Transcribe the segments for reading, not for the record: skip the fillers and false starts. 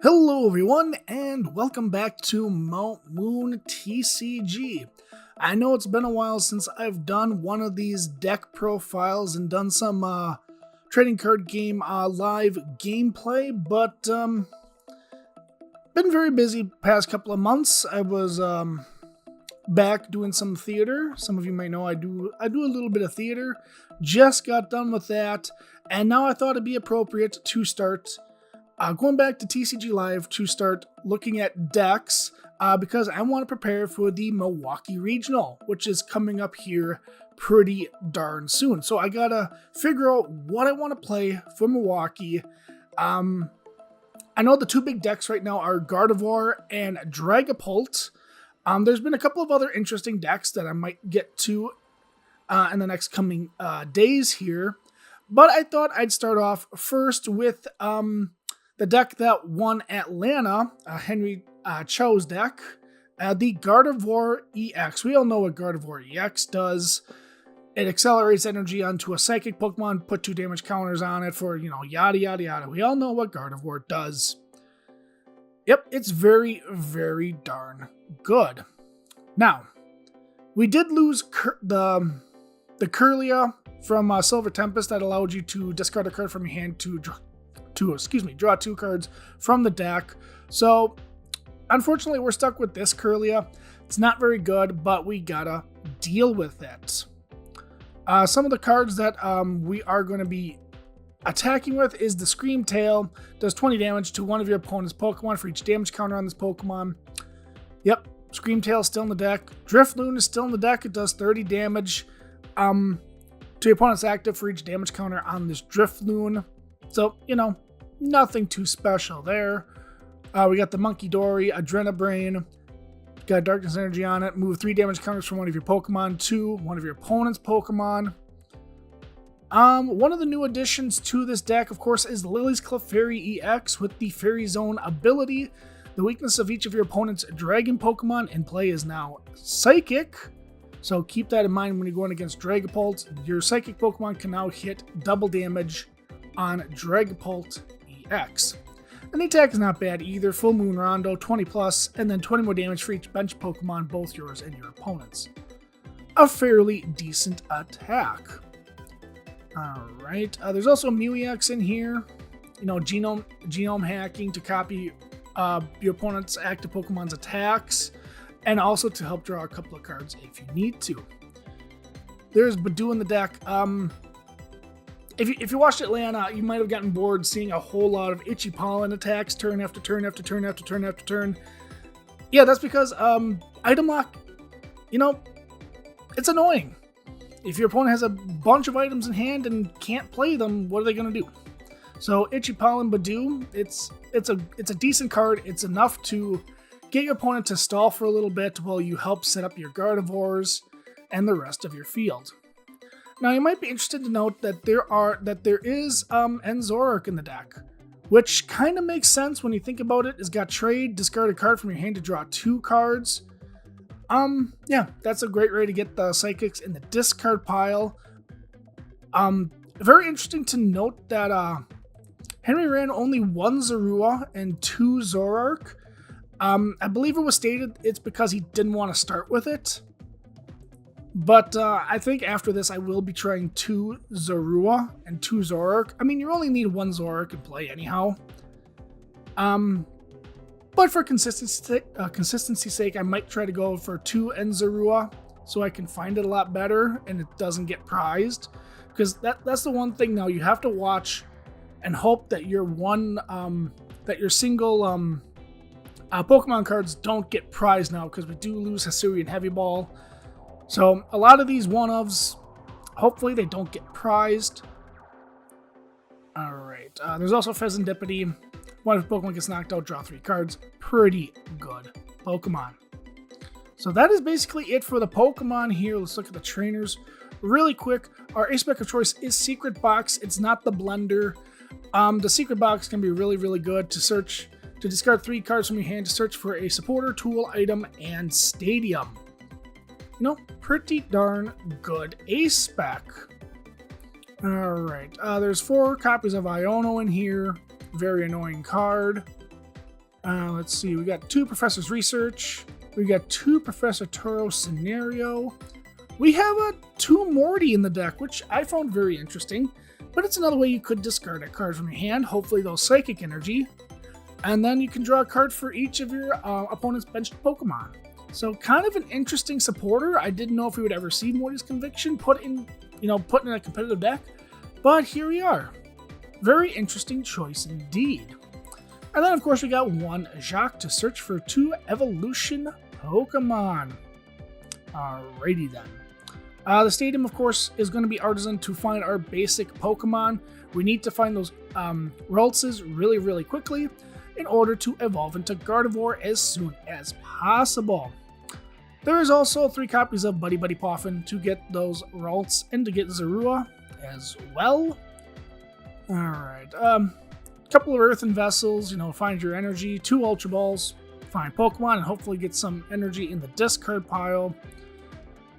Hello everyone, and welcome back to Mount Moon TCG. I know it's been a while since I've done one of these deck profiles and done some trading card game live gameplay, but been very busy past couple of months. I was back doing some theater. Some of you might know I do a little bit of theater. Just got done with that, and now I thought it'd be appropriate to start going back to TCG Live to start looking at decks because I want to prepare for the Milwaukee Regional, which is coming up here pretty darn soon. So I gotta figure out what I want to play for Milwaukee. I know the two big decks right now are Gardevoir and Dragapult. There's been a couple of other interesting decks that I might get to in the next coming days here, but I thought I'd start off first with the deck that won Atlanta, Henry Cho's deck, the Gardevoir EX. We all know what Gardevoir EX does. It accelerates energy onto a psychic Pokemon, put 2 damage counters on it for, yada, yada, yada. We all know what Gardevoir does. Yep, it's very, very darn good. Now, we did lose the Kirlia from Silver Tempest that allowed you to discard a card from your hand to draw 2 cards from the deck. So, unfortunately, we're stuck with this Kirlia. It's not very good, but we gotta deal with it. Some of the cards that we are going to be attacking with is the Scream Tail. Does 20 damage to one of your opponent's Pokemon for each damage counter on this Pokemon. Yep, Scream Tail is still in the deck. Drifloon is still in the deck. It does 30 damage to your opponent's active for each damage counter on this Drifloon. So, nothing too special there. We got the Munkidori, Adrenabrain. Got Darkness Energy on it. Move 3 damage counters from one of your Pokemon to one of your opponent's Pokemon. One of the new additions to this deck, of course, is Lily's Clefairy EX with the Fairy Zone ability. The weakness of each of your opponent's Dragon Pokemon in play is now Psychic. So keep that in mind when you're going against Dragapult. Your Psychic Pokemon can now hit double damage on Dragapult EX. And the attack is not bad either. Full Moon Rondo, 20 plus, and then 20 more damage for each bench Pokemon, both yours and your opponent's. A fairly decent attack. Alright, there's also Mew EX in here. Genome hacking to copy your opponent's active Pokemon's attacks, and also to help draw a couple of cards if you need to. There's Badoo in the deck. If you watched Atlanta, you might have gotten bored seeing a whole lot of Itchy Pollen attacks turn after turn after turn after turn after turn. Yeah, that's because item lock, it's annoying. If your opponent has a bunch of items in hand and can't play them, what are they going to do? So Itchy Pollen Badoo, it's a decent card. It's enough to get your opponent to stall for a little bit while you help set up your Gardevoirs and the rest of your field. Now, you might be interested to note that there is Enzorark in the deck, which kind of makes sense when you think about it. It's got trade, discard a card from your hand to draw 2 cards. Yeah, that's a great way to get the Psychics in the discard pile. Very interesting to note that Henry ran only 1 Zorua and 2 Zoroark. I believe it was stated it's because he didn't want to start with it. But I think after this, I will be trying 2 Zorua and 2 Zoroark. I mean, you only need 1 Zoroark in play anyhow. But for consistency's sake, I might try to go for 2 Enzorua so I can find it a lot better and it doesn't get prized. Because that's the one thing now, you have to watch and hope that your single Pokemon cards don't get prized now, because we do lose Hisuian Heavy Ball. So a lot of these one-ofs, hopefully they don't get prized. Alright, there's also Pheasantipity. One of Pokemon gets knocked out, draw 3 cards. Pretty good Pokemon. So that is basically it for the Pokemon here. Let's look at the trainers really quick. Our ace spec of choice is Secret Box. It's not the Blender. The Secret Box can be really, really good to search to discard 3 cards from your hand to search for a supporter, tool, item, and stadium. You know, pretty darn good ace spec. Alright, there's 4 copies of Iono in here. Very annoying card. Let's see, we got 2 Professor's Research. We got 2 Professor Toro Scenario. We have a 2 Morty in the deck, which I found very interesting. But it's another way you could discard a card from your hand, hopefully those Psychic Energy. And then you can draw a card for each of your opponent's benched Pokemon. So kind of an interesting supporter. I didn't know if we would ever see Morty's Conviction put in a competitive deck. But here we are. Very interesting choice indeed. And then of course we got 1 Jacques to search for 2 Evolution Pokemon. Alrighty then. The stadium, of course, is going to be Artisan to find our basic Pokemon. We need to find those Raltses really, really quickly in order to evolve into Gardevoir as soon as possible. There is also 3 copies of Buddy Buddy Poffin to get those Ralts and to get Zorua as well. Alright, couple of Earthen Vessels, find your energy, 2 Ultra Balls, find Pokemon, and hopefully get some energy in the discard pile.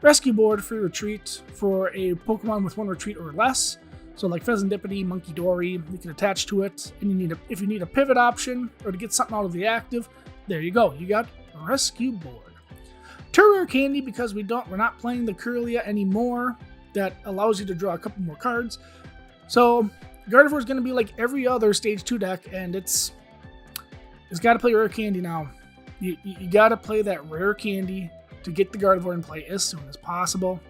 Rescue Board for retreat for a Pokemon with 1 retreat or less. So like Pheasantipity, Munkidori, you can attach to it. And if you need a pivot option or to get something out of the active, there you go. You got Rescue Board. 2 Rare Candy because we're not playing the Kirlia anymore. That allows you to draw a couple more cards. So Gardevoir is going to be like every other Stage 2 deck, and it's got to play Rare Candy now. You got to play that Rare Candy to get the Gardevoir in play as soon as possible.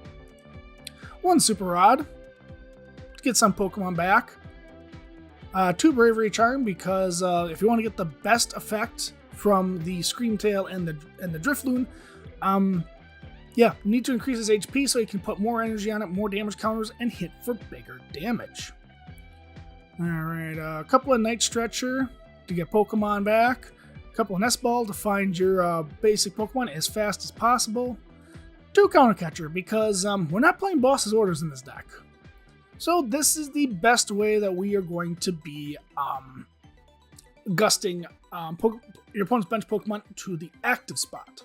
1 Super Rod to get some Pokemon back. 2 Bravery Charm because if you want to get the best effect from the Screamtail and the Drifloon, you need to increase his HP so you can put more energy on it, more damage counters, and hit for bigger damage. Alright, a couple of Night Stretcher to get Pokemon back. A couple of Nest Ball to find your basic Pokemon as fast as possible. 2 Counter Catcher because we're not playing Boss's Orders in this deck. So this is the best way that we are going to be gusting your opponent's bench Pokemon to the active spot.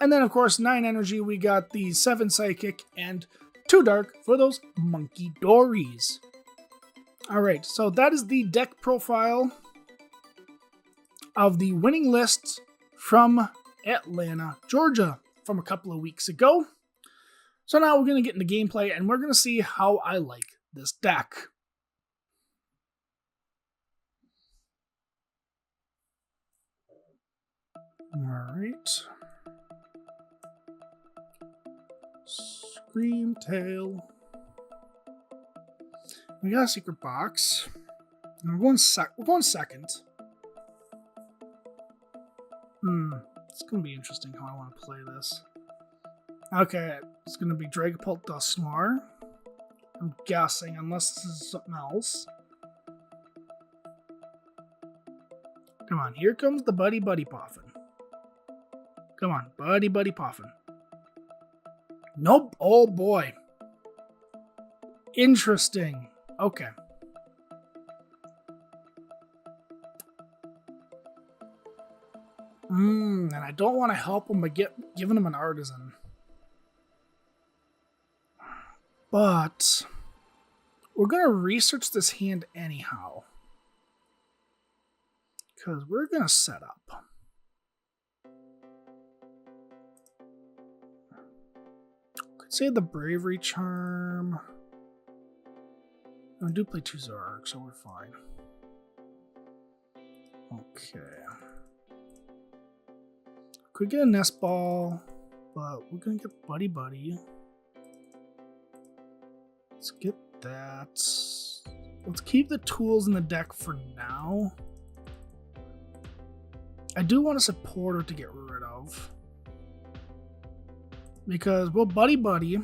And then of course 9 Energy, we got the 7 Psychic and 2 Dark for those Munkidoris. Alright, so that is the deck profile of the winning list from Atlanta, Georgia from a couple of weeks ago. So now we're going to get into gameplay and we're going to see how I like this deck. Alright. Screamtail. We got a secret box. And we're going second. It's going to be interesting how I want to play this. Okay, it's going to be Dragapult Dusknoir. I'm guessing, unless this is something else. Come on, here comes the Buddy Buddy Poffin. Come on, Buddy Buddy Poffin. Nope, oh boy. Interesting. Okay. And I don't want to help him by giving him an Artisan. But we're going to research this hand anyhow. Because we're going to set up. Could say the Bravery Charm. I do play 2 Zoroark, so we're fine. Okay. Could get a Nest Ball, but we're going to get Buddy Buddy. Let's get that. Let's keep the tools in the deck for now. I do want a supporter to get rid of. Because, well, Buddy Buddy.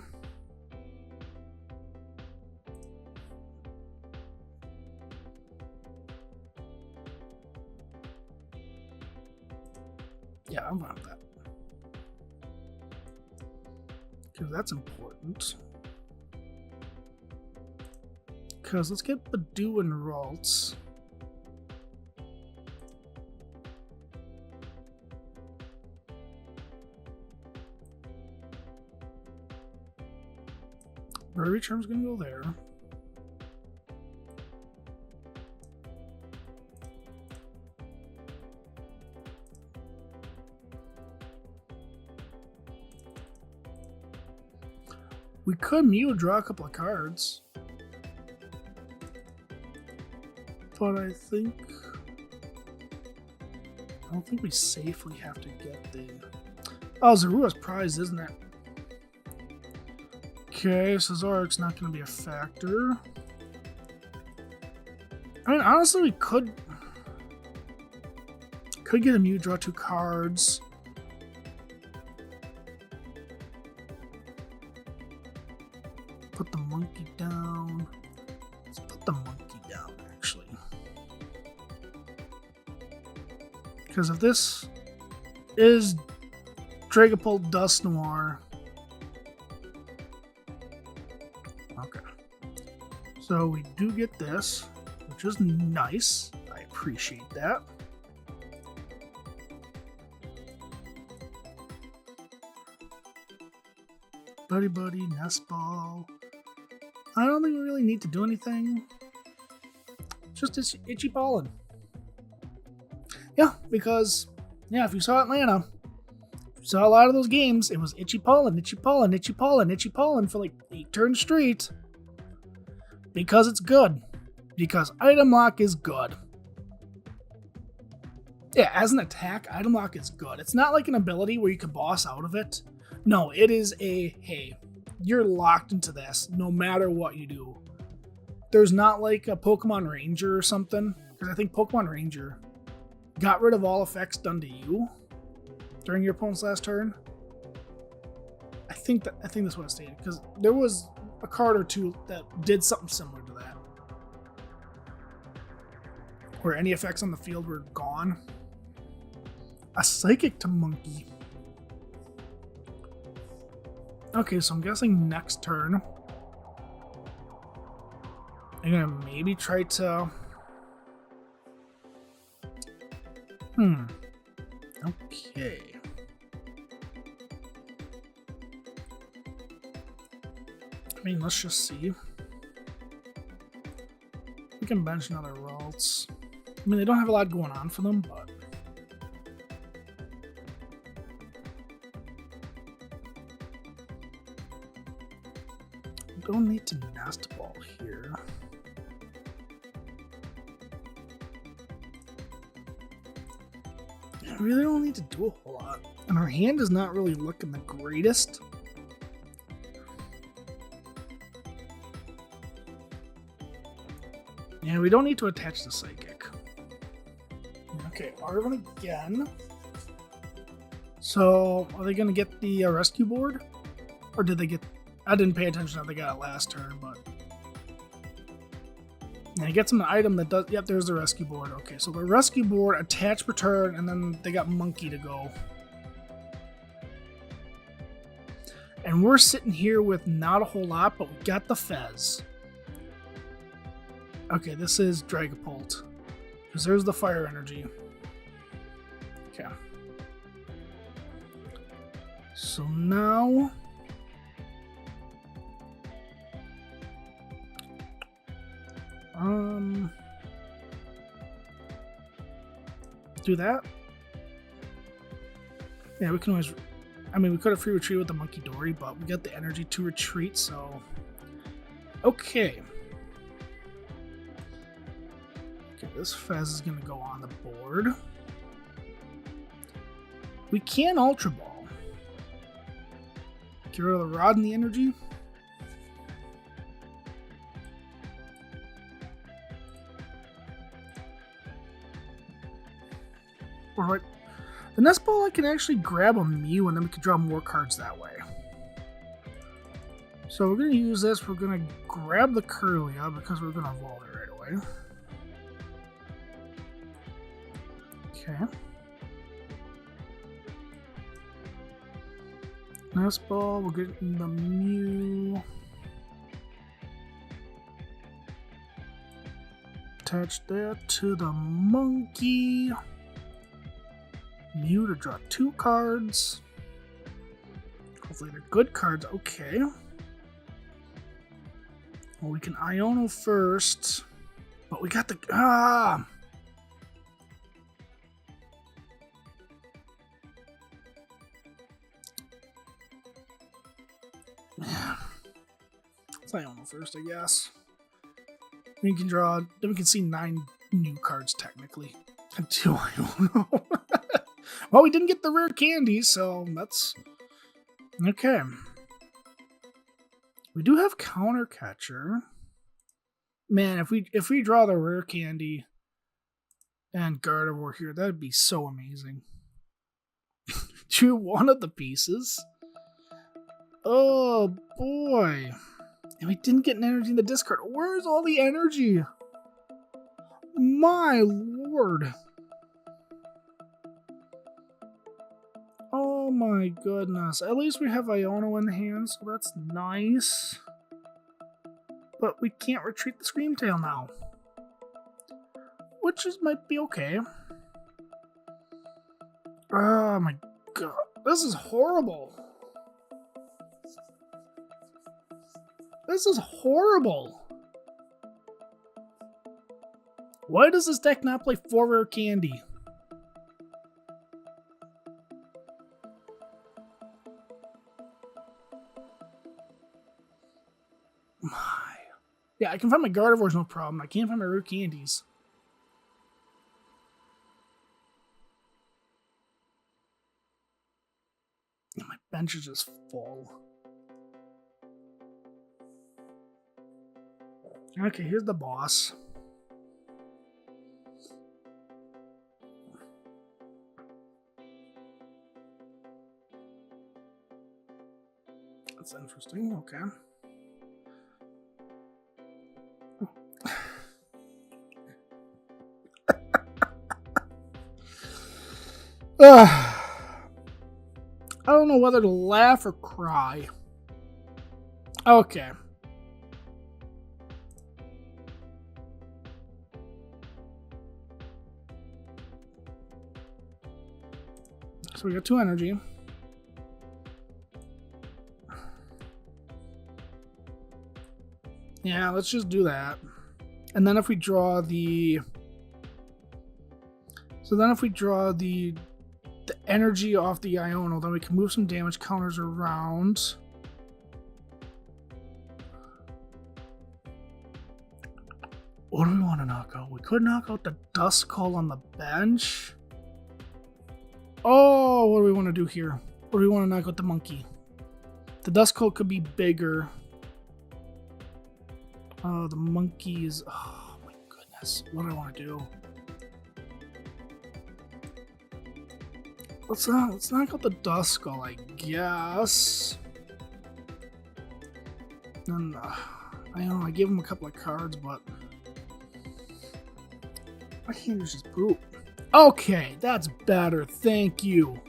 Yeah, I'm fine with that. Because that's important. Because let's get Badoo and Ralts. Burby Charm's gonna go there. We could Mew draw a couple of cards. But I don't think we safely have to get the... Oh, Zarua's prize, isn't it? Okay, so Zoroark's not going to be a factor. I mean, honestly, we could get a Mew, draw 2 cards. Put the monkey down. Let's put the monkey down, actually. Because if this is Dragapult Dusknoir... Okay. So we do get this, which is nice. I appreciate that. Buddy Buddy, Nest Ball. I don't think we really need to do anything. Just Itchy Pollen. Yeah, because, yeah, if you saw Atlanta, if you saw a lot of those games, it was Itchy Pollen, Itchy Pollen, Itchy Pollen, Itchy Pollen for like 8 turns straight. Because it's good. Because Item Lock is good. Yeah, as an attack, Item Lock is good. It's not like an ability where you can boss out of it. No, it is a, hey, you're locked into this no matter what you do. There's not like a Pokemon Ranger or something, because I think Pokemon Ranger got rid of all effects done to you during your opponent's last turn. I think that's what it stated, because there was a card or two that did something similar to that, where any effects on the field were gone. A Psychic to Monkey. Okay, so I'm guessing next turn I'm gonna maybe try to... Okay. I mean, let's just see. We can bench another Ralts. I mean, they don't have a lot going on for them, but... Don't need to Nest Ball here. I really don't need to do a whole lot. And our hand is not really looking the greatest. Yeah, we don't need to attach the Psychic. Okay, Arven again. So, are they going to get the rescue board? Or did they get... I didn't pay attention if they got it last turn, but... Yeah, he gets them an item that does... Yep, there's the rescue board. Okay, so the rescue board, attach, return, and then they got Monkey to go. And we're sitting here with not a whole lot, but we got the Fez. Okay, this is Dragapult. Because there's the fire energy. Okay. So now... do that. Yeah, we can always... I mean, we could have free retreat with the Munkidori, but we got the energy to retreat, so... Okay. Okay, this Fez is going to go on the board. We can Ultra Ball. Get rid of the Rod and the energy. Alright. The Nest Ball, I can actually grab a Mew and then we can draw more cards that way. So we're going to use this. We're going to grab the Curlia because we're going to evolve it right away. Okay. Nest Ball, we're getting the Mew. Attach that to the Monkey. Mew to draw 2 cards. Hopefully they're good cards. Okay. Well, we can Iono first, but we got the... Ah! Yeah. Let's Iono first, I guess. We can draw... Then we can see 9 new cards, technically. Until Iono. Well, we didn't get the rare candy, so that's... Okay. We do have Counter Catcher. Man, if we draw the rare candy and Gardevoir here, that'd be so amazing. Drew one of the pieces. Oh boy. And we didn't get an energy in the discard. Where's all the energy? My lord. Oh my goodness. At least we have Iono in hand, so that's nice. But we can't retreat the Screamtail now. Which might be okay. Oh my god. This is horrible. This is horrible. Why does this deck not play 4 rare candy? Yeah, I can find my Gardevoirs, no problem. I can't find my rare candies. My bench is just full. Okay, here's the boss. That's interesting, okay. I don't know whether to laugh or cry. Okay. So we got 2 energy. Yeah, let's just do that. And then if we draw the... So then if we draw the energy off the Iono, then we can move some damage counters around. What do we want to knock out? We could knock out the Duskull on the bench. Oh, what do we want to do here? Or do we want to knock out the monkey? The Duskull could be bigger. Oh, the monkey is... Oh my goodness. What do I want to do? Let's knock out the Duskull, I guess. And I don't know, I gave him a couple of cards, but my hand is just poop. Okay, that's better. Thank you.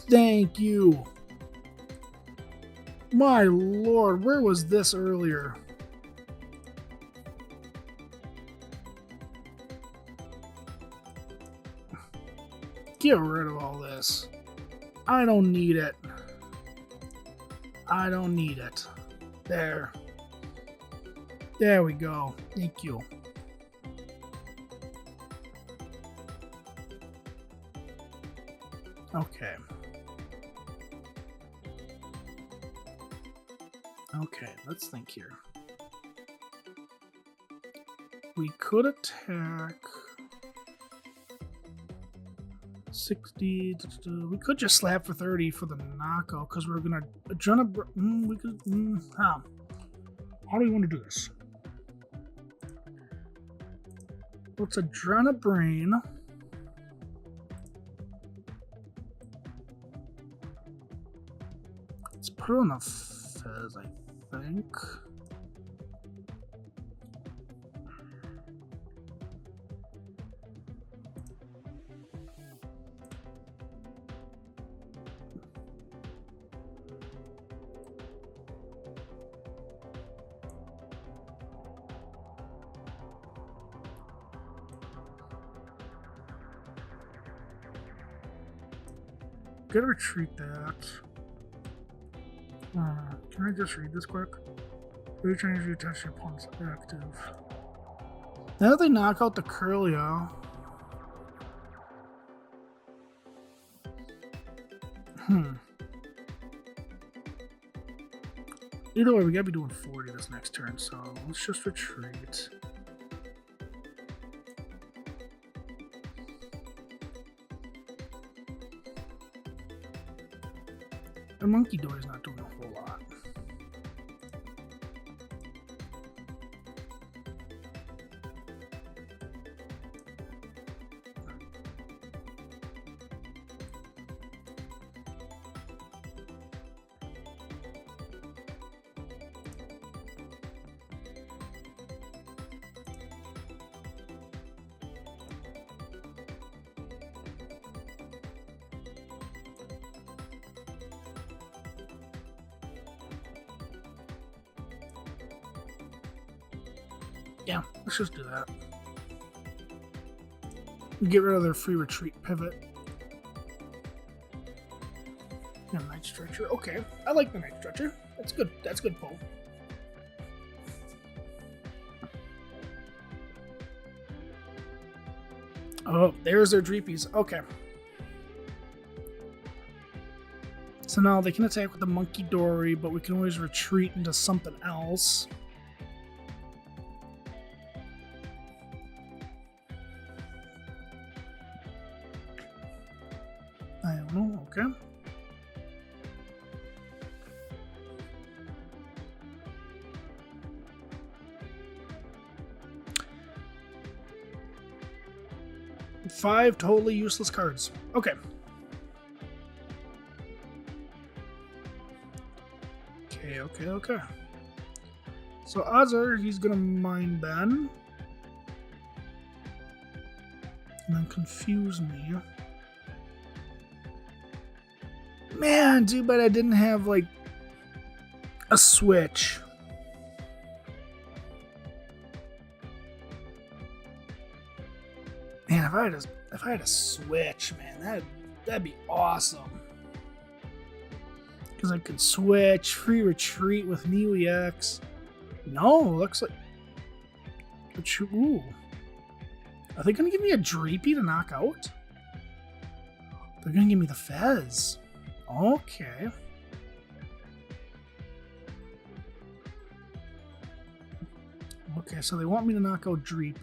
Thank you. My lord, where was this earlier? Get rid of all this. I don't need it. I don't need it. There. There we go. Thank you. Okay. Okay, let's think here. We could attack 60. We could just slap for 30 for the knockout because we're gonna we could. How do we want to do this? Let's Adrenabrain. Let's put it on the Fizz, I think. Gotta retreat that. Can I just read this quick? Every time you touch your opponent's active. Now that they knock out the Curlia. Either way, we gotta be doing 40 this next turn, so let's just retreat. The Munkidori's not doing a whole lot. Yeah, let's just do that. Get rid of their free retreat pivot. And Night Stretcher. Okay, I like the Night Stretcher. That's good. That's good pull. Oh, there's their Dreepies. Okay. So now they can attack with the Munkidori, but we can always retreat into something else. I don't know, okay. Five totally useless cards. Okay. Okay. So odds are he's gonna Mind Bend. And then confuse me. Man, too bad I didn't have, like, a switch. Man, if I had a switch, man, that'd be awesome. Because I could switch, free retreat with Mew EX. No, looks like... Ooh. Are they going to give me a Dreepy to knock out? They're going to give me the Fez. Okay. Okay, so they want me to knock out Dreepy.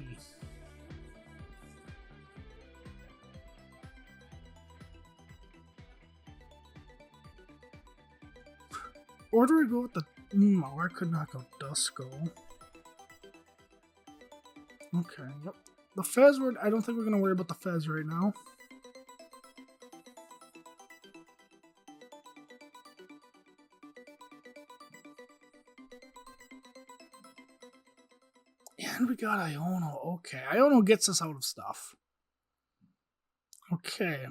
Or do I go with the... or I could knock out Duskull. Okay, yep. The Fez, I don't think we're going to worry about the Fez right now. And we got Iono. Okay, Iono gets us out of stuff. Okay.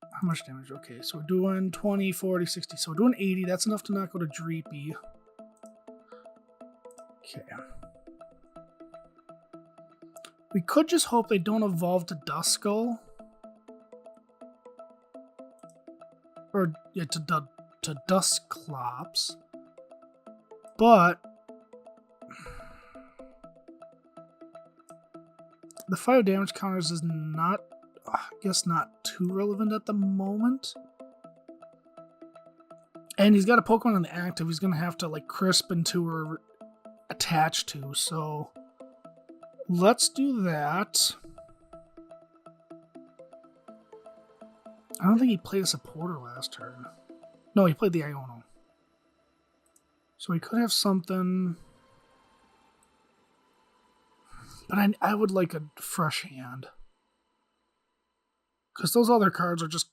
How much damage? Okay, so we're doing 20, 40, 60. So we're doing 80. That's enough to knock out a Dreepy. Okay. We could just hope they don't evolve to Duskull. Or, yeah, to Dusclops. But the 5 damage counters is not, I guess, not too relevant at the moment. And he's got a Pokemon in the active he's going to have to, like, crisp into or attach to, so let's do that. I don't think he played a supporter last turn. No, he played the Iono. So he could have something. But I would like a fresh hand. Because those other cards are just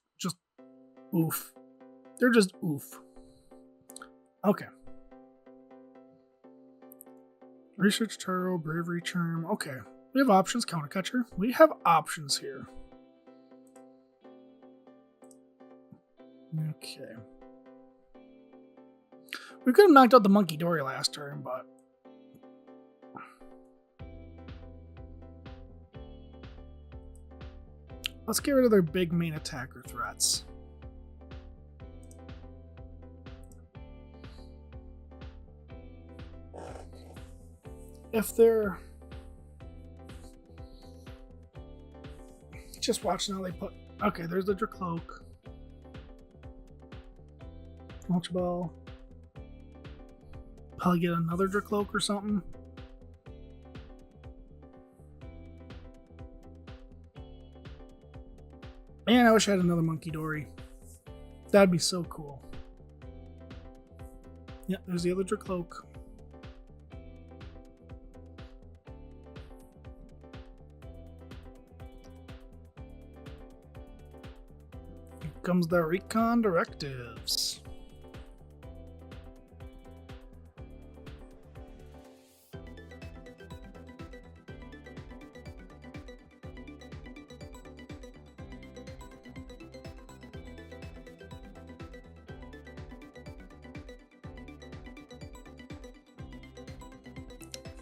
oof. They're just oof. Okay. Research Taro, Bravery Charm. Okay. We have options. Counter Catcher. We have options here. Okay. We could have knocked out the Munkidori last turn, but... let's get rid of their big main attacker threats. if they're just watching how they put. Okay, there's the Dracloak. Launch Ball. Probably get another Dracloak or something. Man, I wish I had another Munkidori. That'd be so cool. Yep, there's the other Dracloak. Here comes the Recon Directives.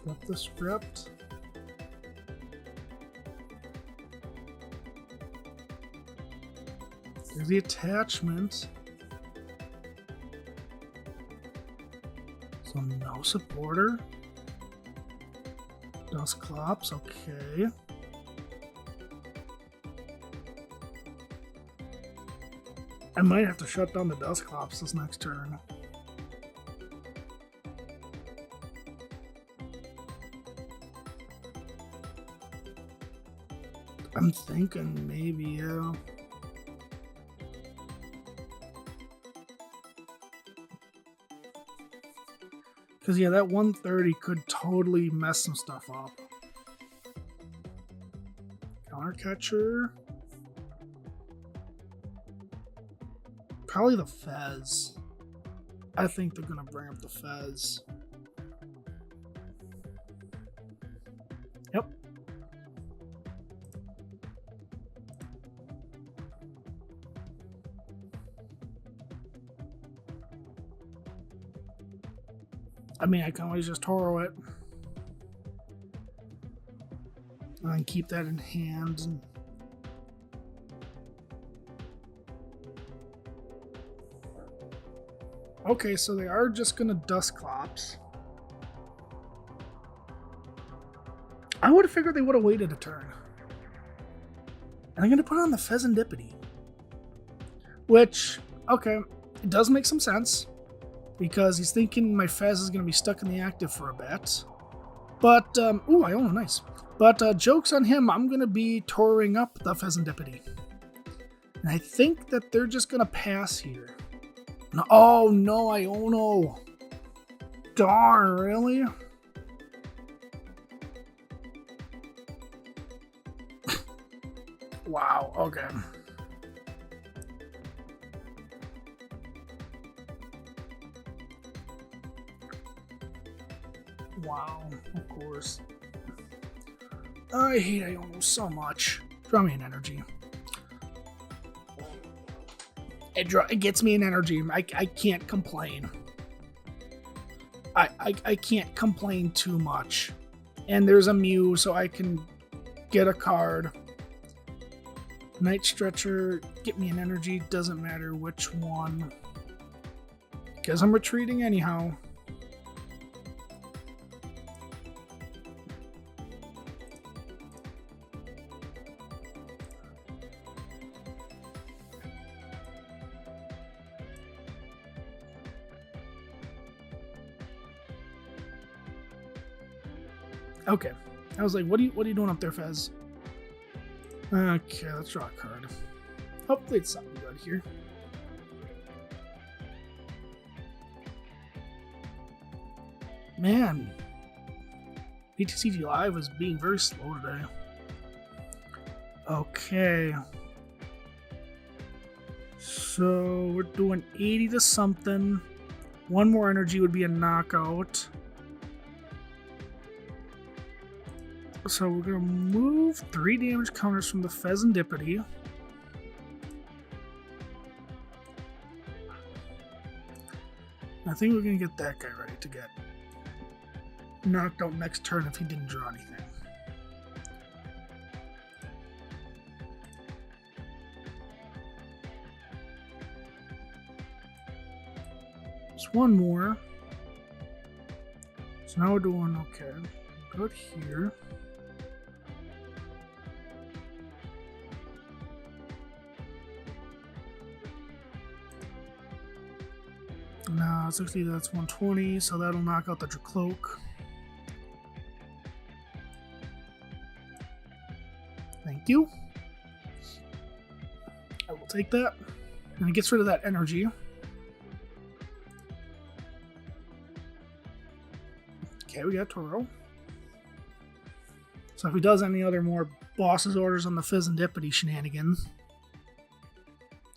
Flip the script. There's the attachment. So no supporter. Dusclops, okay. I might have to shut down the Dusclops this next turn. I'm thinking maybe, yeah. Because, yeah, that 130 could totally mess some stuff up. Counter Catcher. Probably the Fez. I think they're going to bring up the Fez. Yep. I mean, I can always just Toro it. And keep that in hand. And okay, so they are just going to Dusclops. I would have figured they would have waited a turn. And I'm going to put on the Pheasantipity. Which, okay, it does make some sense. Because he's thinking my Fez is going to be stuck in the active for a bit. But, ooh, I own a nice. But, joke's on him, I'm going to be touring up the Pheasantipity. And I think that they're just going to pass here. No, oh, no, Iono. Darn, really? Wow, okay. Wow, of course. I hate Iono so much. Draw me an energy. It gets me an energy. I can't complain. I can't complain too much. And there's a Mew, so I can get a card. Night Stretcher, get me an energy. Doesn't matter which one. Because I'm retreating anyhow. Okay. I was like, what are you doing up there, Fez? Okay, let's draw a card. Hopefully it's something good here. Man. TCG Live is being very slow today. Okay. So we're doing 80 to something. One more energy would be a knockout. So we're going to move 3 damage counters from the Pheasantipity. I think we're going to get that guy ready to get knocked out next turn if he didn't draw anything. Just one more. So now we're doing okay. Put it here. No, 60, that's 120, so that'll knock out the Dracloak. Thank you. I will take that. And it gets rid of that energy. Okay, we got Toro. So if he does any other more boss's orders on the Fezandipity shenanigans.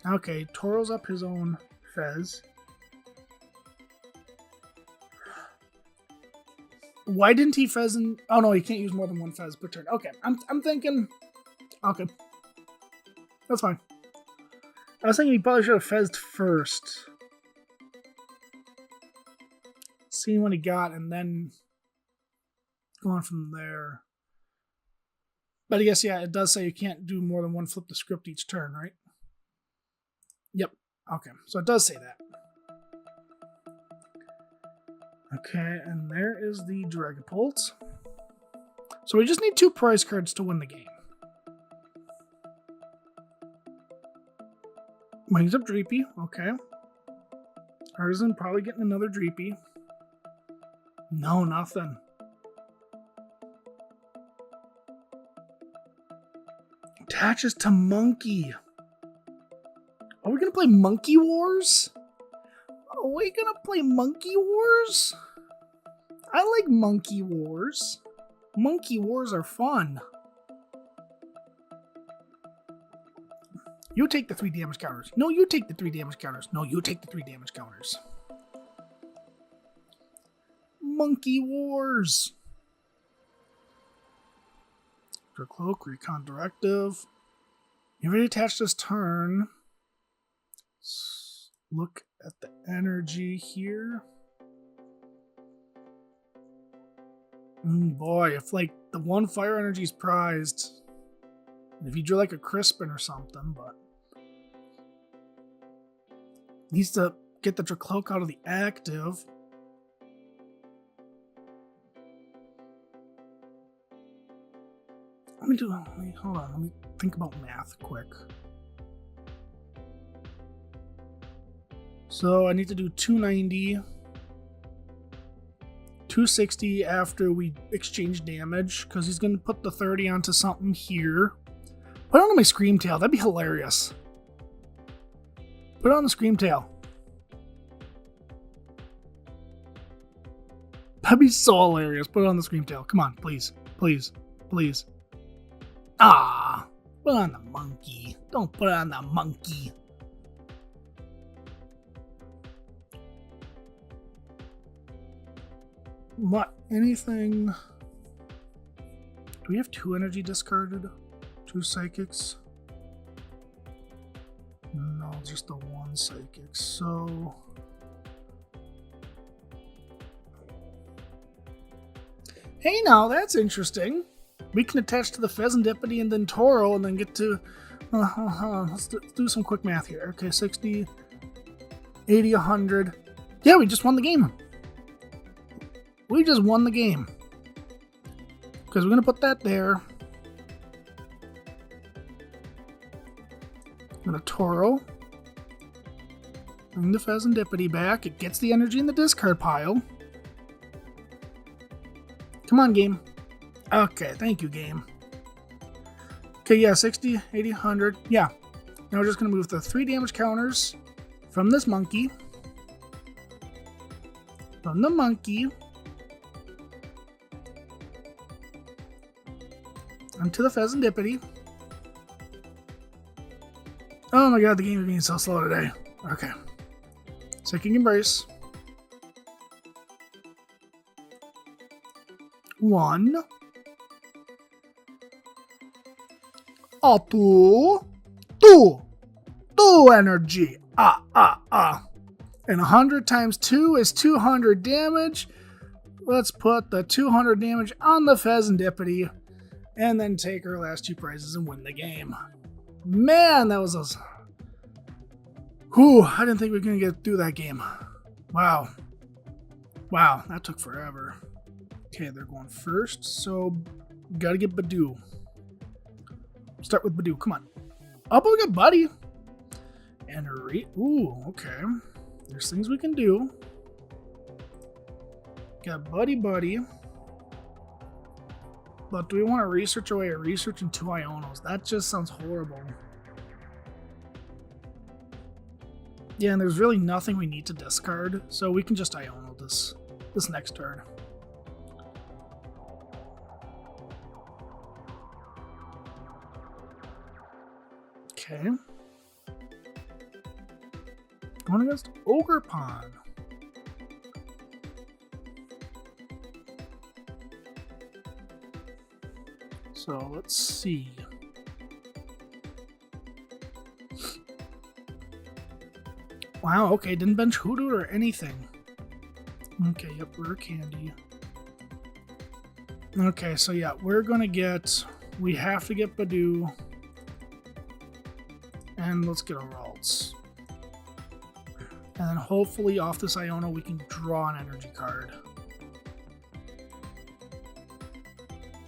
Okay, Toro's up his own Fez. Why didn't he Fez and... Oh no, he can't use more than one Fez per turn. Okay, I'm thinking... Okay. That's fine. I was thinking he probably should have Fezzed first. Seeing what he got and then going from there. But I guess, yeah, it does say you can't do more than one flip the script each turn, right? Yep. Okay, so it does say that. Okay, and there is the Dragapult. So we just need 2 prize cards to win the game. Brings up Dreepy, okay. Artisan probably getting another Dreepy. No, nothing. Attaches to Monkey. Are we gonna play Monkey Wars? Are we gonna play Monkey Wars? I like Monkey Wars. Monkey Wars are fun. You take the 3 damage counters. No, you take the 3 damage counters. No, you take the 3 damage counters. Monkey Wars. Cloak, Recon Directive. You already attached this turn. Let's look at the energy here. Boy, if like the 1 fire energy is prized. If you drew like a Crispin or something, but needs to get the Dracloak out of the active. Hold on, let me think about math quick. So I need to do 290, 260 after we exchange damage, because he's going to put the 30 onto something here. Put it on my Screamtail, that'd be hilarious. Put it on the Screamtail. That'd be so hilarious. Put it on the Screamtail. Come on, please. Please. Please. Ah! Put it on the monkey. Don't put it on the monkey. What? Anything? Do we have 2 energy discarded? 2 psychics? No, just the 1 psychic. So... Hey now, that's interesting. We can attach to the Fezandipity and then Toro and then get to... let's do some quick math here. Okay, 60, 80, 100. Yeah, we just won the game. We just won the game. Because we're going to put that there. I'm going to Toro. Bring the Fezandipity back. It gets the energy in the discard pile. Come on, game. Okay, thank you, game. Okay, yeah, 60, 80, 100. Yeah. Now we're just going to move the 3 damage counters from this monkey. From the monkey. Onto the Fezandipity. Oh my god, the game is being so slow today. Okay. Psychic Embrace. 1. 2 energy. And 100 times 2 is 200 damage. Let's put the 200 damage on the Fezandipity and then take our last 2 prizes and win the game. Man, that was us. Whew, I didn't think we were going to get through that game. Wow. Wow, that took forever. Okay, they're going first, so gotta get Badoo. Start with Badoo, come on. Up, we got Buddy. And ooh, okay. There's things we can do. Got Buddy. But do we want to research away or research in 2 Ionos? That just sounds horrible. Yeah, and there's really nothing we need to discard, so we can just Iono this next turn. Okay. Going against Ogerpon. So let's see. Wow, okay, didn't bench Hoodoo or anything. Okay, yep, rare candy. Okay, so yeah, we have to get Badoo. And let's get a Ralts. And then hopefully off this Iono we can draw an energy card.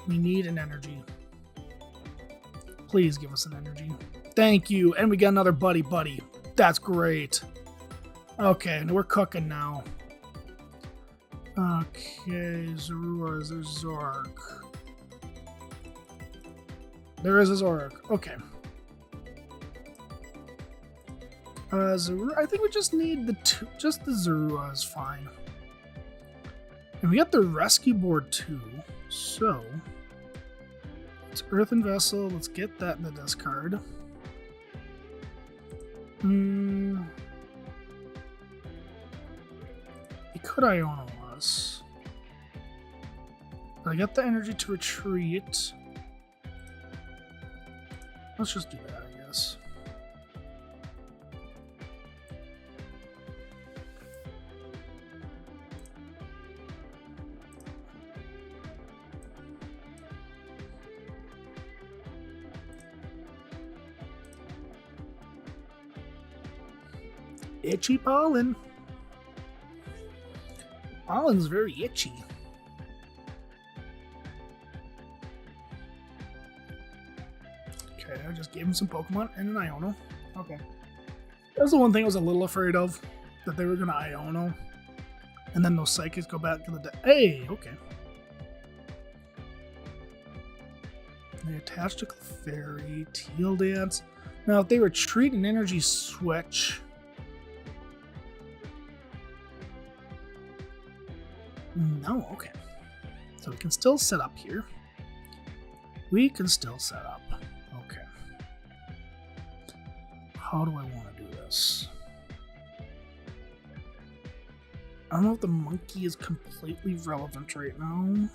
We need an energy. Please give us an energy. Thank you. And we got another Buddy. That's great. Okay, and we're cooking now. Okay, Zorua, there's Zork. There is a Zork. Okay. Zorua, I think we just need just the Zorua is fine. And we got the rescue board too, so it's Earthen Vessel, let's get that in the discard. He could Iono us. But I got the energy to retreat. Let's just do that, I guess. Itchy pollen. Pollen's very itchy. Okay, I just gave him some Pokemon and an Iono. Okay. That was the one thing I was a little afraid of, that they were going to Iono. And then those Psychics go back to the deck. Hey, okay. They attach to Clefairy, Teal Dance. Now, if they retreat an energy switch... No, okay. So we can still set up here. We can still set up. Okay. How do I want to do this? I don't know if the monkey is completely relevant right now.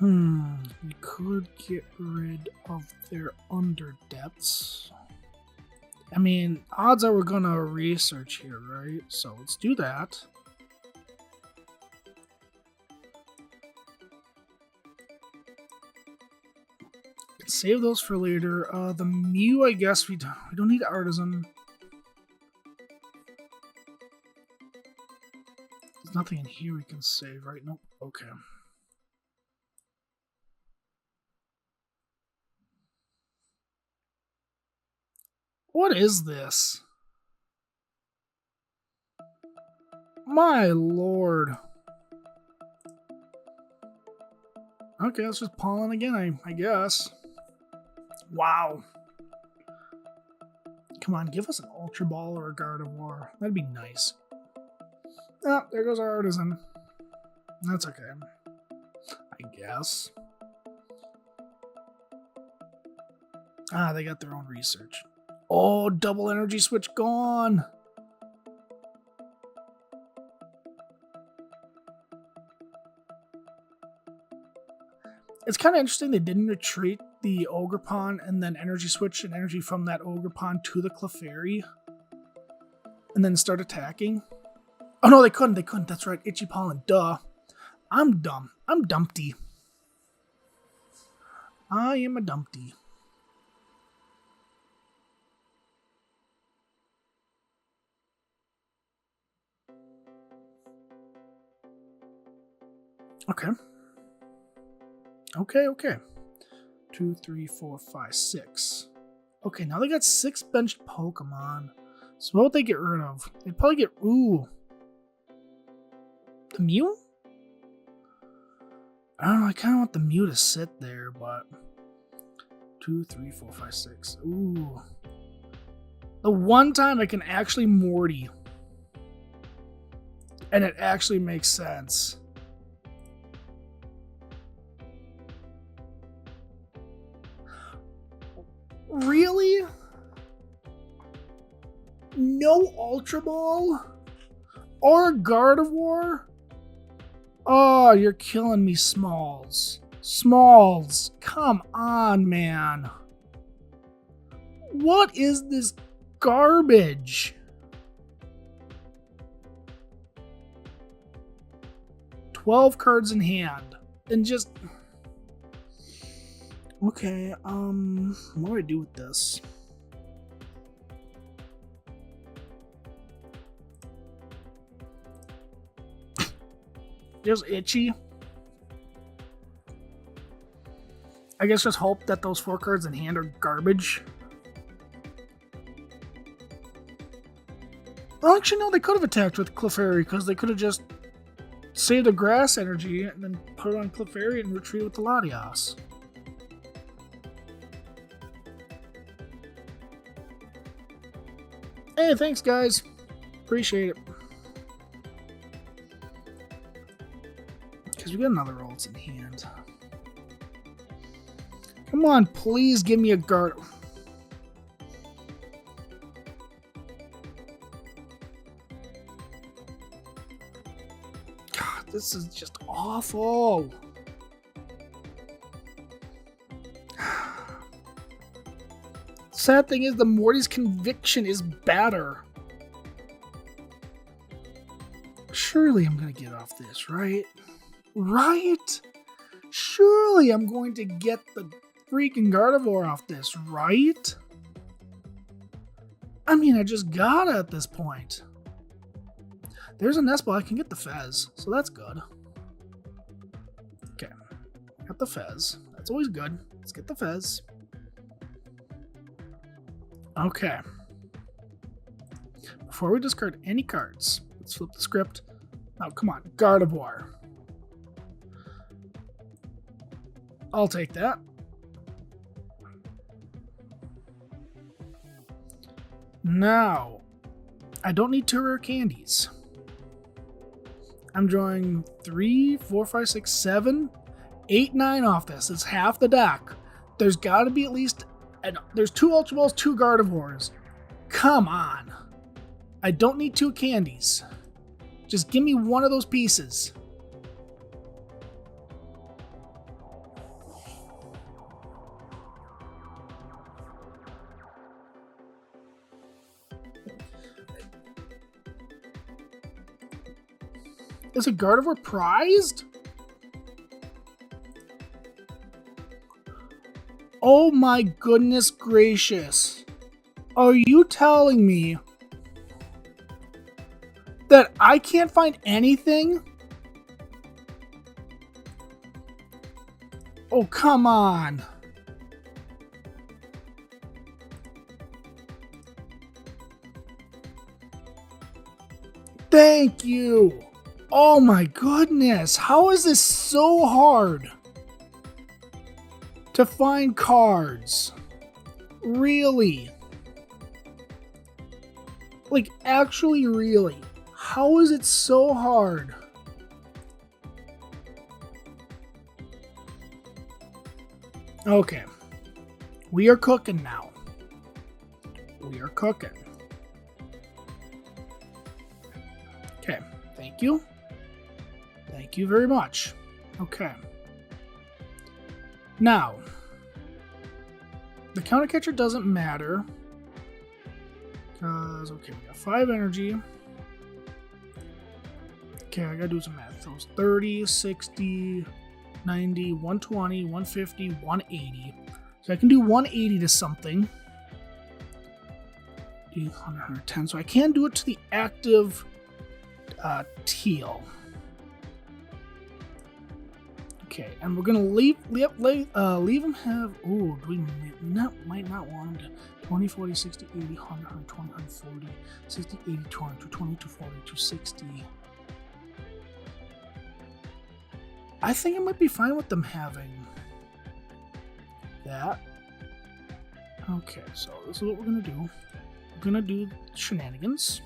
We could get rid of their underdepths. I mean, odds are we're gonna research here, right? So let's do that. Save those for later. The Mew, I guess we don't need Artisan. There's nothing in here we can save, right? Nope. Okay. What is this? My lord. Okay, let's just pollen again, I guess. Wow. Come on, give us an Ultra Ball or a Gardevoir. That'd be nice. Oh, there goes our Artisan. That's okay. I guess. Ah, they got their own research. Oh, double energy switch gone. It's kind of interesting they didn't retreat the Ogerpon and then energy switch and energy from that Ogerpon to the Clefairy and then start attacking. Oh no, they couldn't. That's right, Itchy Pollen. Duh. I'm dumb. I'm dumpty. I am a dumpty. Okay. Okay. 2, 3, 4, 5, 6. Okay, now they got 6 benched Pokemon. So what would they get rid of? They'd probably get... Ooh. The Mew? I don't know, I kind of want the Mew to sit there, but... 2, 3, 4, 5, 6. Ooh. The one time I can actually Morty. And it actually makes sense. Really? No Ultra Ball? Or Gardevoir? Oh, you're killing me, Smalls. Smalls, come on, man. What is this garbage? $12 cards in hand. And just... Okay, what do I do with this? Just itchy. I guess just hope that those 4 cards in hand are garbage. Well, actually, no, they could have attacked with Clefairy because they could have just saved the grass energy and then put it on Clefairy and retreat with the Latias. Hey, thanks, guys. Appreciate it. Because we got another ult in hand. Come on, please give me a guard. God, this is just awful. Sad thing is, the Morty's conviction is better. Surely I'm gonna get off this, right? Right? Surely I'm going to get the freaking Gardevoir off this, right? I mean, I just got it at this point. There's a nest ball. I can get the Fez, so that's good. Okay, got the Fez. That's always good. Let's get the Fez. Okay. Before we discard any cards, let's flip the script. Oh, come on. Gardevoir. I'll take that. Now, I don't need 2 rare candies. I'm drawing 3, 4, 5, 6, 7, 8, 9 off this. It's half the deck. There's got to be at least... And there's 2 Ultra Balls, 2 Gardevoirs. Come on. I don't need 2 candies. Just give me one of those pieces. Is a Gardevoir prized? Oh my goodness gracious. Are you telling me that I can't find anything? Oh, come on. Thank you. Oh my goodness. How is this so hard to find cards? Really? Like, actually, really? How is it so hard? Okay. We are cooking now. We are cooking. Okay. Thank you. Thank you very much. Okay. Now, the counter catcher doesn't matter. Because, okay, we got 5 energy. Okay, I gotta do some math. So it's 30, 60, 90, 120, 150, 180. So I can do 180 to something. 100, 110. So I can do it to the active teal. Okay, and we're gonna leave him have. Ooh, we might not want him to 20, 40, 60, 80, 100, 120, 140, 60, 80, 200, 220, 240, 260. I think it might be fine with them having that. Okay, so this is what we're gonna do. We're gonna do shenanigans.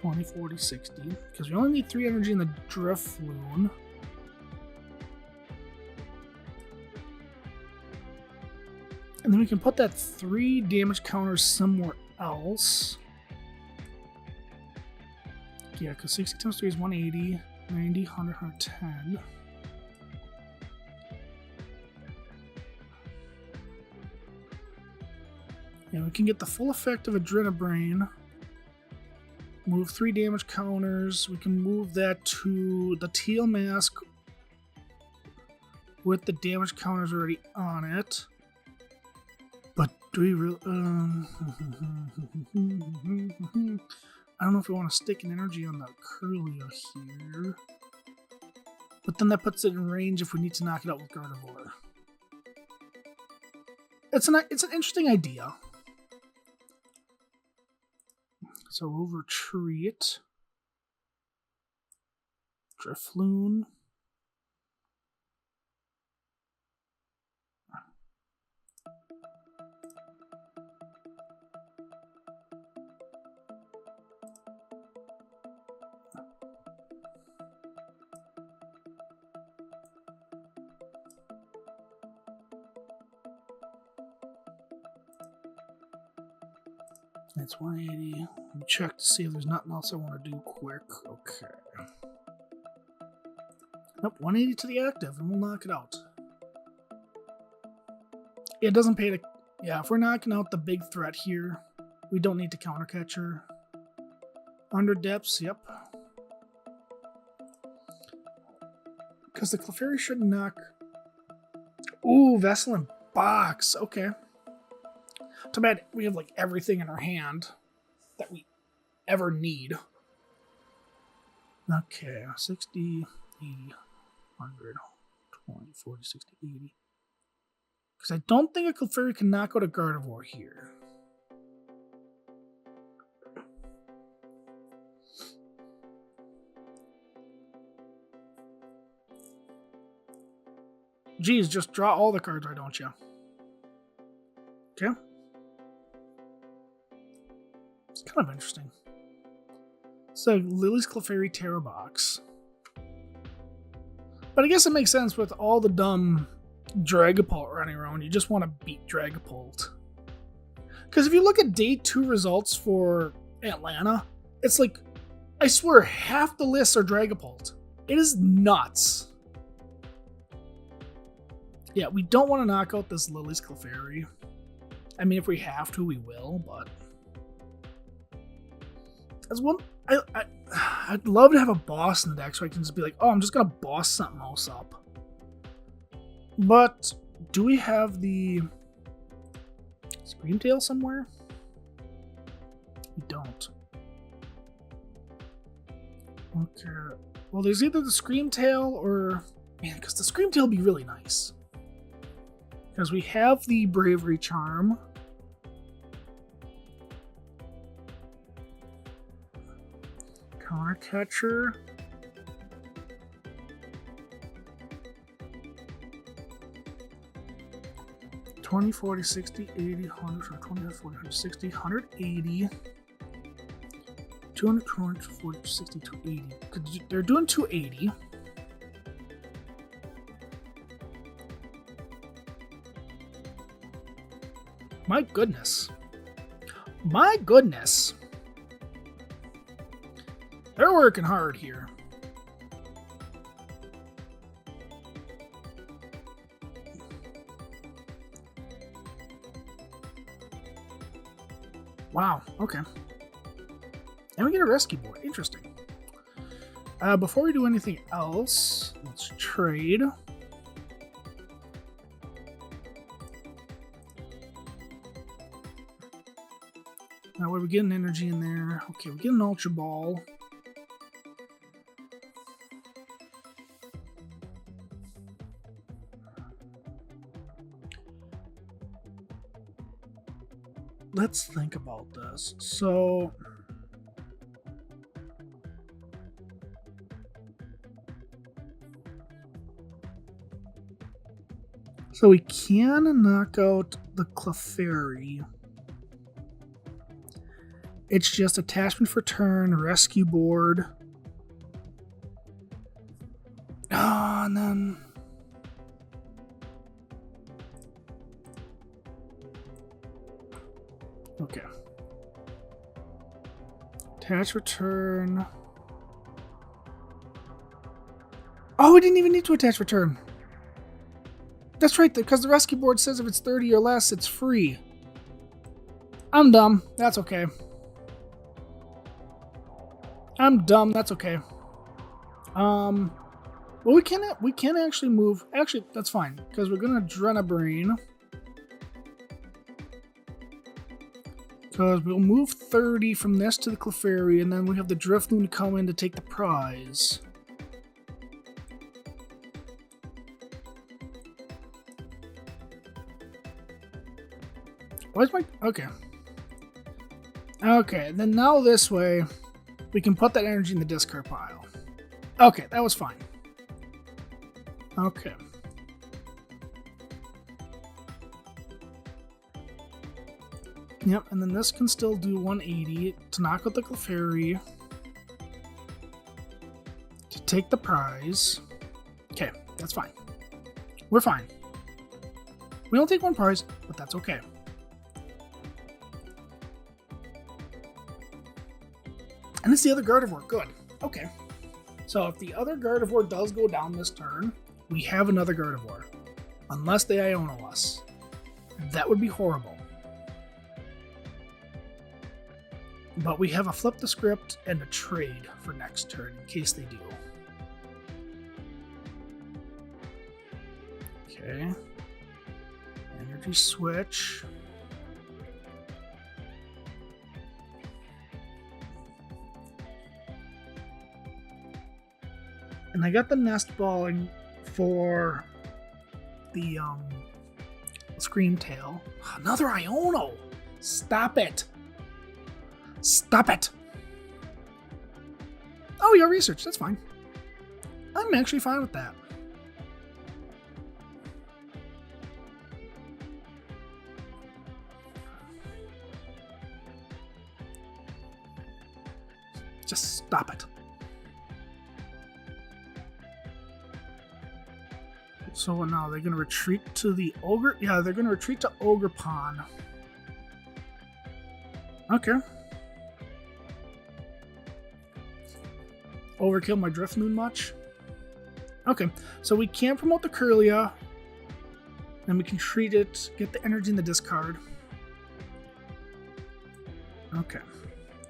20, 40, 60, because we only need 3 energy in the Drifloon. And then we can put that 3 damage counter somewhere else. Yeah, because 60 times 3 is 180, 90, 100, 110. Yeah, we can get the full effect of Adrenabrain. Move 3 damage counters. We can move that to the Teal Mask with the damage counters already on it. But do we really... I don't know if we want to stick an energy on the Curlia here. But then that puts it in range if we need to knock it out with Gardevoir. It's an interesting idea. So we'll retreat. Drifloon. That's 180. Let me check to see if there's nothing else I want to do quick. Okay. Nope, 180 to the active, and we'll knock it out. It doesn't pay to... Yeah, if we're knocking out the big threat here, we don't need to counter catcher. Under depths, yep. Because the Clefairy should knock... Ooh, Vessel and Box. Okay. Too bad we have like everything in our hand that we ever need. Okay, 60, 80, 100, 20, 40, 60, 80. Because I don't think a Clefairy can knock out a Gardevoir here. Geez, just draw all the cards, why don't you? Okay. It's kind of interesting. So, Lily's Clefairy Terror Box. But I guess it makes sense with all the dumb Dragapult running around. You just want to beat Dragapult. Because if you look at day 2 results for Atlanta, it's like, I swear, half the lists are Dragapult. It is nuts. Yeah, we don't want to knock out this Lily's Clefairy. I mean, if we have to, we will, but... As one, I'd love to have a boss in the deck so I can just be like, oh, I'm just going to boss something else up. But do we have the Screamtail somewhere? We don't. Okay. Well, there's either the Screamtail or... Man, because the Screamtail would be really nice. Because we have the Bravery Charm. Counter Catcher. $20, $40, $60, $80, $100, $20, $40, $60, $180, $200, $200, $40, $60, $280. They're doing $280. My goodness. My goodness. They're working hard here. Wow, okay. And we get a rescue board. Interesting. Before we do anything else, let's trade. way we get an energy in there. Okay, we get an Ultra Ball. Let's think about this. So we can knock out the Clefairy. It's just attachment for turn, rescue board. And then okay. Attach return. Oh, we didn't even need to attach return. That's right, because the rescue board says if it's 30 or less, it's free. I'm dumb. That's okay. I'm dumb. That's okay. Well, we can actually move. Actually, that's fine, because we're gonna Drenabrain. Because we'll move 30 from this to the Clefairy, and then we have the Drifloon to come in to take the prize. Where's my... Okay. Okay, then now this way, we can put that energy in the discard pile. Okay, that was fine. Okay. Yep, and then this can still do 180 to knock out the Clefairy. To take the prize. Okay, that's fine. We're fine. We don't take one prize, but that's okay. And it's the other Gardevoir. Good. Okay. So if the other Gardevoir does go down this turn, we have another Gardevoir. Unless they Iono us. That would be horrible. But we have a flip the script and a trade for next turn in case they do. Okay. Energy switch. And I got the nest balling for the Scream Tail. Another Iono! Stop it! Stop it! Oh, your research, that's fine. I'm actually fine with that. Just stop it. So now they're going to retreat to the Ogre. Yeah, they're going to retreat to Ogre Pond. Okay. Overkill my Drifloon much? Okay, so we can promote the Kirlia. Then we can treat it, get the energy in the discard. Okay.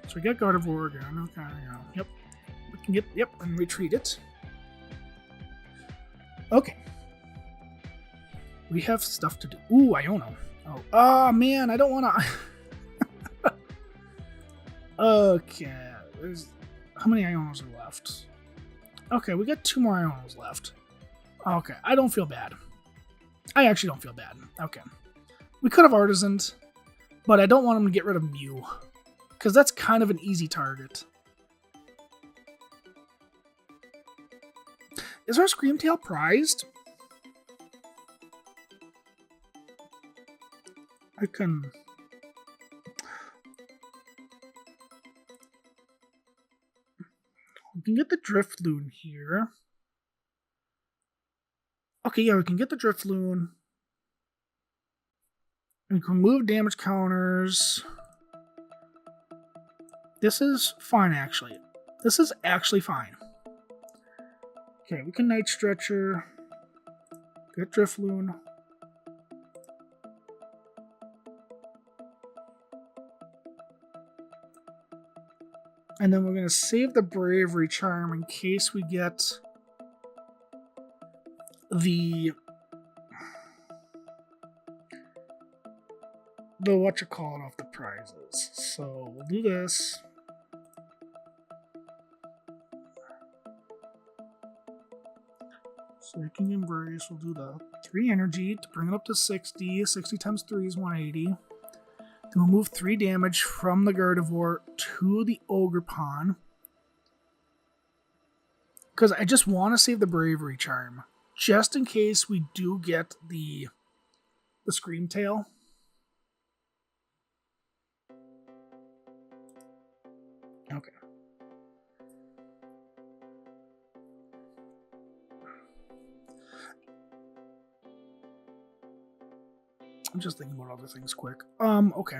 So we got Gardevoir again. Okay, yeah. Yep. We can get, yep, and retreat it. Okay. We have stuff to do. Ooh, Iono. Oh, man, I don't want to... Okay. How many Ionos are left? Okay, we got 2 more Ionos left. Okay, I don't feel bad. I actually don't feel bad. Okay. We could have Artisaned, but I don't want him to get rid of Mew. Because that's kind of an easy target. Is our Screamtail prized? I can... We can get the Drifloon here. Okay, yeah, we can get the Drifloon. We can remove damage counters. This is fine, actually. This is actually fine. Okay, we can Night Stretcher. Get Drifloon. And then we're going to save the Bravery Charm in case we get the whatchamacallit off the prizes. So we'll do this. So we can embrace. We'll do the 3 energy to bring it up to 60. 60 times 3 is 180. Then we'll move 3 damage from the Gardevoir to the Ogerpon. Because I just want to save the Bravery Charm. Just in case we do get the Scream Tail. Okay. I'm just thinking about other things quick. Okay.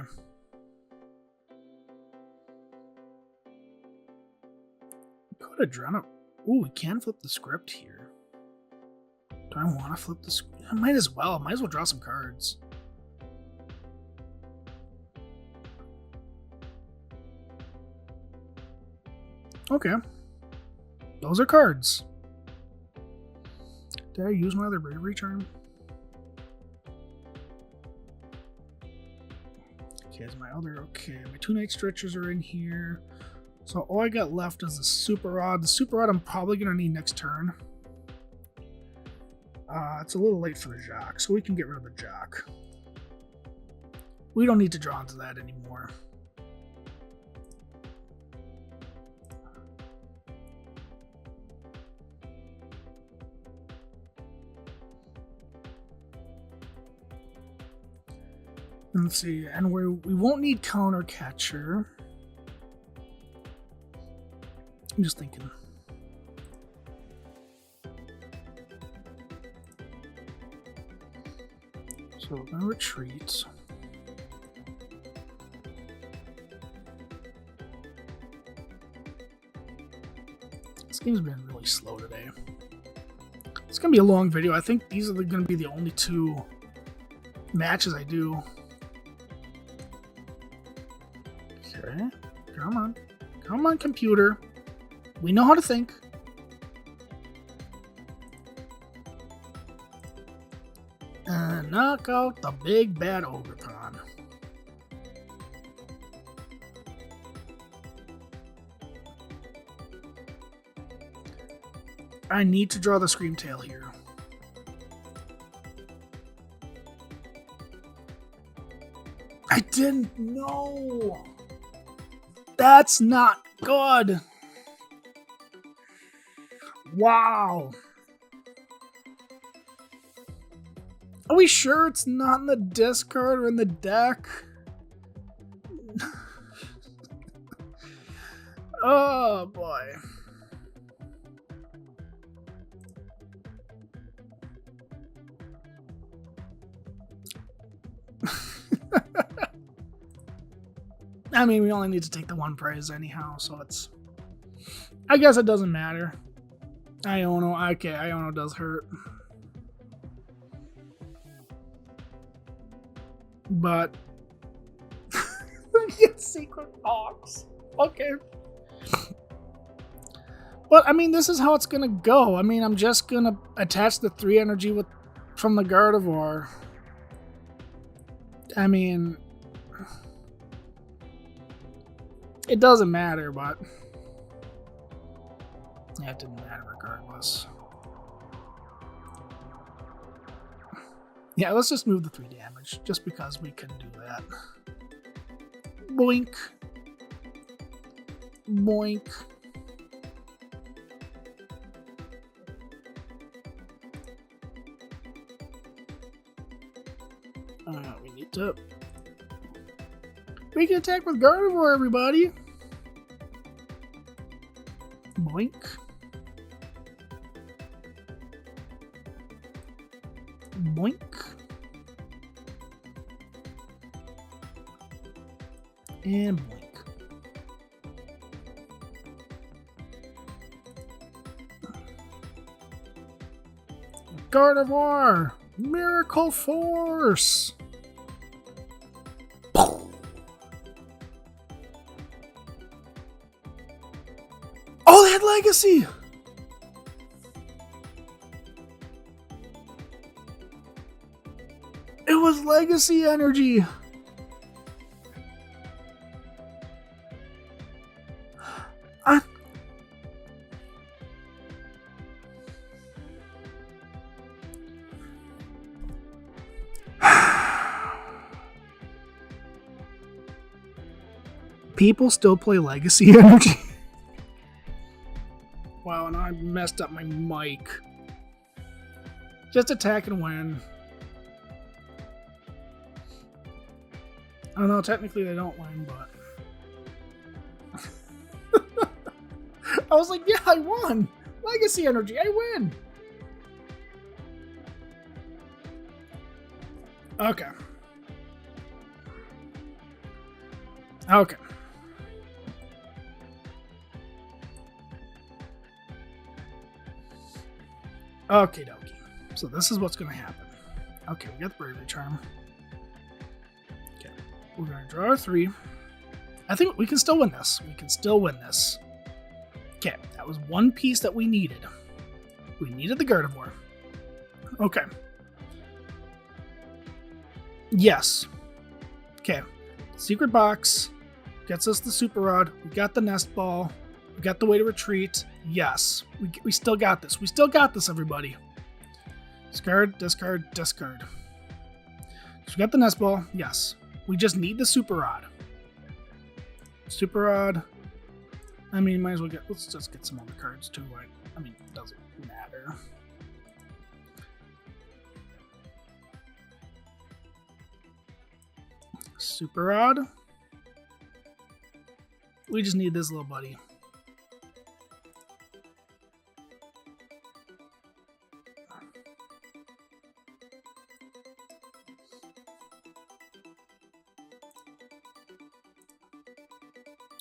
Put Adrenaline. Ooh, we can flip the script here. Do I want to flip the script? I might as well. Might as well draw some cards. Okay. Those are cards. Did I use my other Bravery Charm? Okay, is my other... Okay, my 2 Night Stretchers are in here. So all I got left is the Super Rod. The Super Rod I'm probably going to need next turn. It's a little late for the Jock, so we can get rid of the Jock. We don't need to draw into that anymore. Let's see, and we won't need Counter Catcher. I'm just thinking. So we're gonna retreat. This game's been really slow today. It's gonna be a long video. I think these are gonna be the only 2 matches I do. Okay, come on. Come on, computer. We know how to think. And knock out the big bad Ogerpon. I need to draw the Scream Tail here. I didn't know. That's not good. Wow. Are we sure it's not in the discard or in the deck? Oh boy. I mean, we only need to take the 1 prize anyhow, so it's... I guess it doesn't matter. Iono, okay, Iono does hurt. But... we get Secret Ox. Okay. But, I mean, this is how it's gonna go. I mean, I'm just gonna attach the 3 energy from the Gardevoir. I mean... it doesn't matter, but... yeah, it didn't matter regardless. Yeah, let's just move the 3 damage, just because we can do that. Boink. Boink. We need to... we can attack with Gardevoir, everybody! Boink. Boink. And boink. Gardevoir! Miracle Force! Oh, they had Legacy! It was Legacy energy! People still play Legacy Energy. Wow, and I messed up my mic. Just attack and win. I don't know, technically they don't win, but... I was like, yeah, I won! Legacy Energy, I win! Okay. Okay. Okie dokie. So this is what's going to happen. Okay, we got the Bravery Charm. Okay, we're going to draw our 3. I think we can still win this. We can still win this. Okay, that was one piece that we needed. We needed the Gardevoir. Okay. Yes. Okay. Secret box gets us the Super Rod. We got the Nest Ball. We got the way to retreat. Yes. We still got this. We still got this, everybody. Discard, discard, discard. So we got the Nest Ball. Yes. We just need the Super Rod. Super Rod. I mean, might as well get... Let's just get some other cards, too. I mean, it doesn't matter. Super Rod. We just need this little buddy.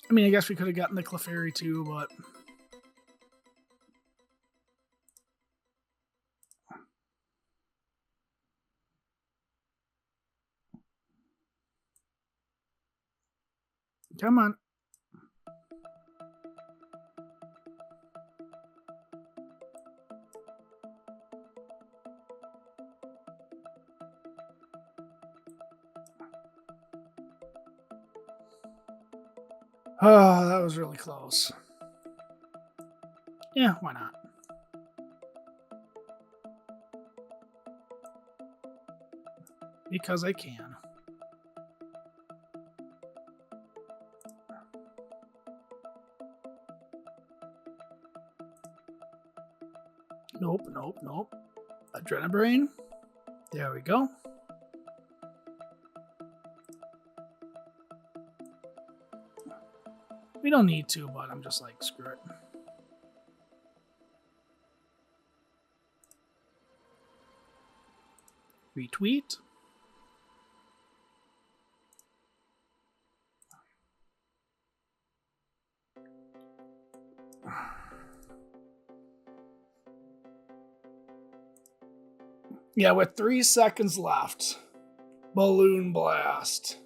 I mean, I guess we could have gotten the Clefairy too, but... Come on. Oh, that was really close. Yeah, why not? Because I can. Nope, nope, nope. Adrenabrain. There we go. We don't need to, but I'm just like, screw it. Retweet. Yeah, with 3 seconds left. Balloon Blast.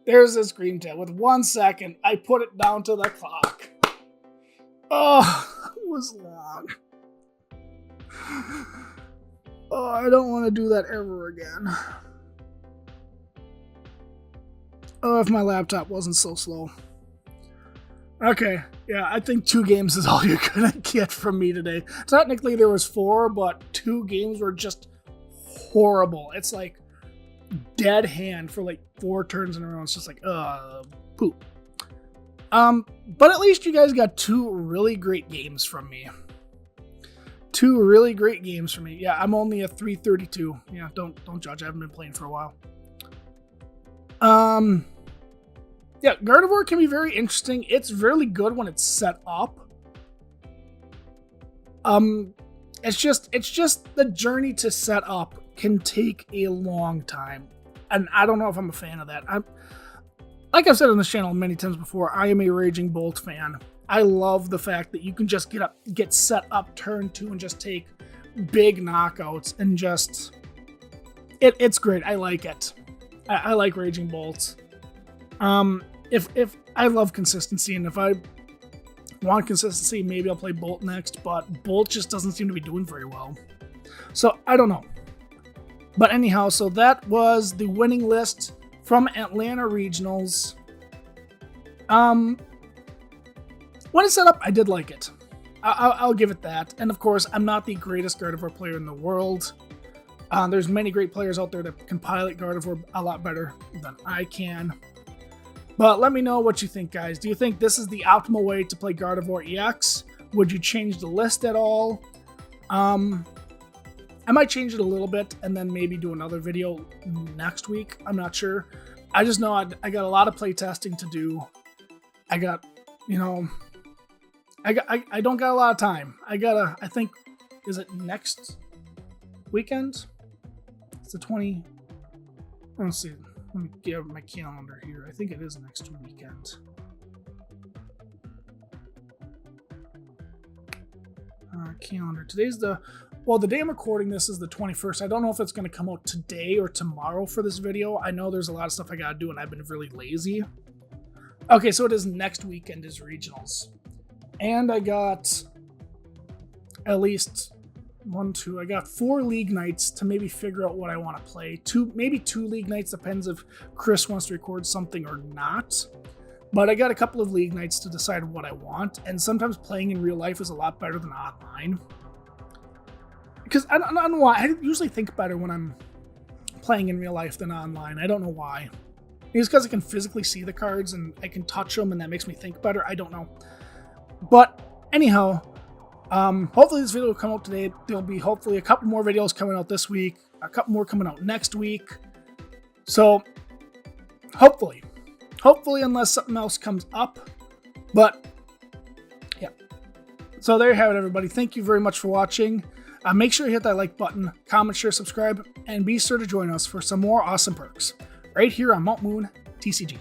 There's this green tail. With 1 second, I put it down to the clock. Oh, it was long. Oh, I don't want to do that ever again. Oh, if my laptop wasn't so slow. Okay, yeah, I think 2 games is all you're gonna get from me today. Technically, there was 4, but 2 games were just horrible. It's like dead hand for like 4 turns in a row. It's just like, poop. But at least you guys got 2 really great games from me. 2 really great games from me. Yeah, I'm only at 332. Yeah, don't judge. I haven't been playing for a while. Yeah, Gardevoir can be very interesting. It's really good when it's set up. It's just the journey to set up can take a long time. And I don't know if I'm a fan of that. Like I've said on this channel many times before, I am a Raging Bolt fan. I love the fact that you can just get set up turn 2 and just take big knockouts and just... It's great. I like it. I like Raging Bolts. If I love consistency, and if I want consistency, maybe I'll play Bolt next, but Bolt just doesn't seem to be doing very well. So, I don't know. But anyhow, so that was the winning list from Atlanta Regionals. When it's set up, I did like it. I'll give it that. And of course, I'm not the greatest Gardevoir player in the world. There's many great players out there that can pilot Gardevoir a lot better than I can. But let me know what you think, guys. Do you think this is the optimal way to play Gardevoir EX? Would you change the list at all? I might change it a little bit and then maybe do another video next week. I'm not sure. I just know I got a lot of playtesting to do. I got, you know, I don't got a lot of time. I think, is it next weekend? It's the 20, let's see. Let me get my calendar here. I think it is next weekend. Calendar. Today's the day I'm recording this is the 21st. I don't know if it's going to come out today or tomorrow for this video. I know there's a lot of stuff I got to do and I've been really lazy. Okay, so it is next weekend is regionals. And I got at least I got 4 league nights to maybe figure out what I want to play. Maybe 2 league nights, depends if Chris wants to record something or not. But I got a couple of league nights to decide what I want, and sometimes playing in real life is a lot better than online. Because I don't know why, I usually think better when I'm playing in real life than online. I don't know why. It's because I can physically see the cards and I can touch them, and that makes me think better. I don't know. But anyhow, hopefully this video will come out today. There'll be hopefully a couple more videos coming out this week, a couple more coming out next week. So hopefully unless something else comes up. But yeah. So there you have it, everybody. Thank you very much for watching. Make sure you hit that like button, comment, share, subscribe, and be sure to join us for some more awesome perks right here on Mount Moon TCG.